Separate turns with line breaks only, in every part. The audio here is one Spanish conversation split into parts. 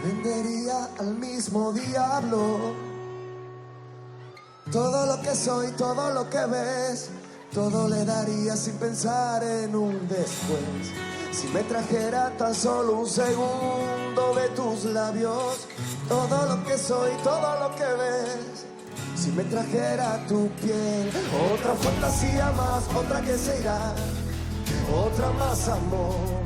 Me vendería al mismo diablo. Todo lo que soy, todo lo que ves, todo le daría sin pensar en un después. Si me trajera tan solo un segundo de tus labios, todo lo que soy, todo lo que ves. Si me trajera tu piel, otra fantasía más, otra que se irá, otra más amor.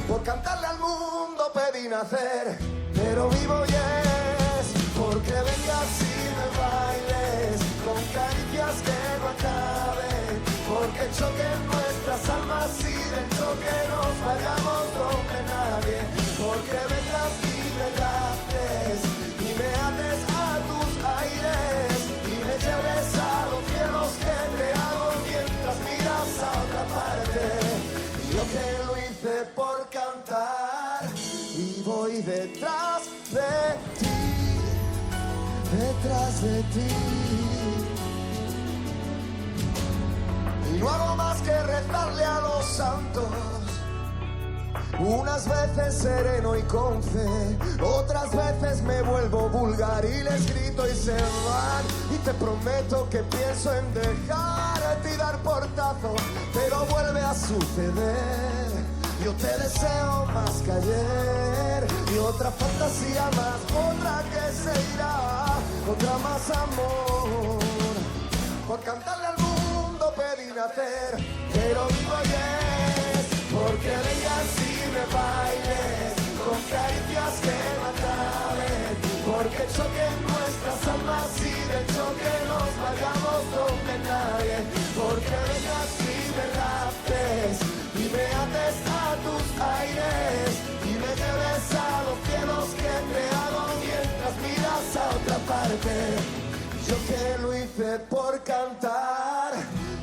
Por cantarle al mundo pedí nacer, pero vivo y es porque vengas y me bailes con caricias que no acaben, porque choquen nuestras almas y del choque nos vayamos donde nadie, porque vengas y me cantes y me ates a tus aires y me lleves a los cielos que te hago mientras miras a otra parte. Yo que lo hice por cantar y voy detrás de ti, detrás de ti. Y no hago más que rezarle a los santos, unas veces sereno y con fe, otras veces me vuelvo vulgar y les grito y se van. Y te prometo que pienso en dejarte y dar portazo, pero vuelve a suceder. Yo te deseo más que ayer y otra fantasía más, otra que se irá, otra más amor. Por cantarle al mundo pedí nacer, pero vivo y es porque vengas y me bailes con caricias que no acaben, porque choquen nuestras almas y del choque nos vayamos donde nadie, porque vengas y me raptes y me ates a tus aires y me lleves a los cielos que te hago mientras miras a otra parte. Yo que lo hice por cantar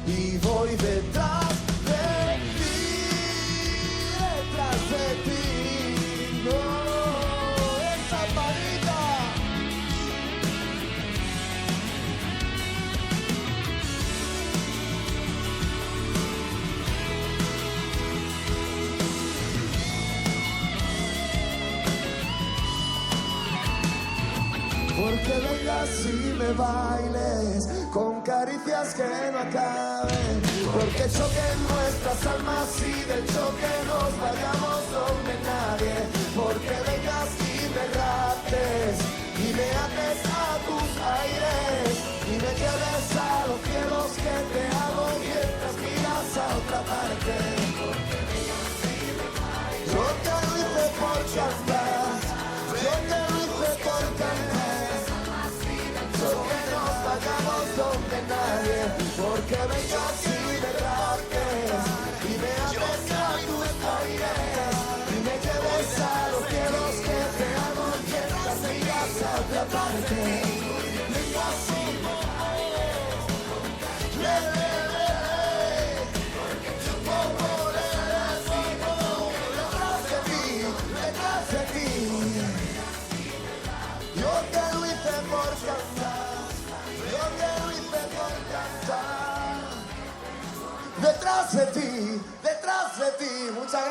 y voy detrás de ti, detrás de ti. No, esa palita. Porque vengas y me bailes con caricias que no acaben, porque choquen nuestras almas y del choque nos vayamos donde nadie, porque vengas y me raptes y me ates a tus aires y me lleves a los cielos que te hago mientras miras a otra parte. Yo te lo hice por cantar, yo te lo hice por cantar, porque nos vayamos donde nadie, porque vengas y me raptes y me ates a tus aires y me lleves a los cielos que te hago mientras miras a otra parte. Vengas y me bailes, le, detrás de ti. Yo te lo hice por cantar, yo te lo hice por cantar. Detrás de ti, muchas gracias.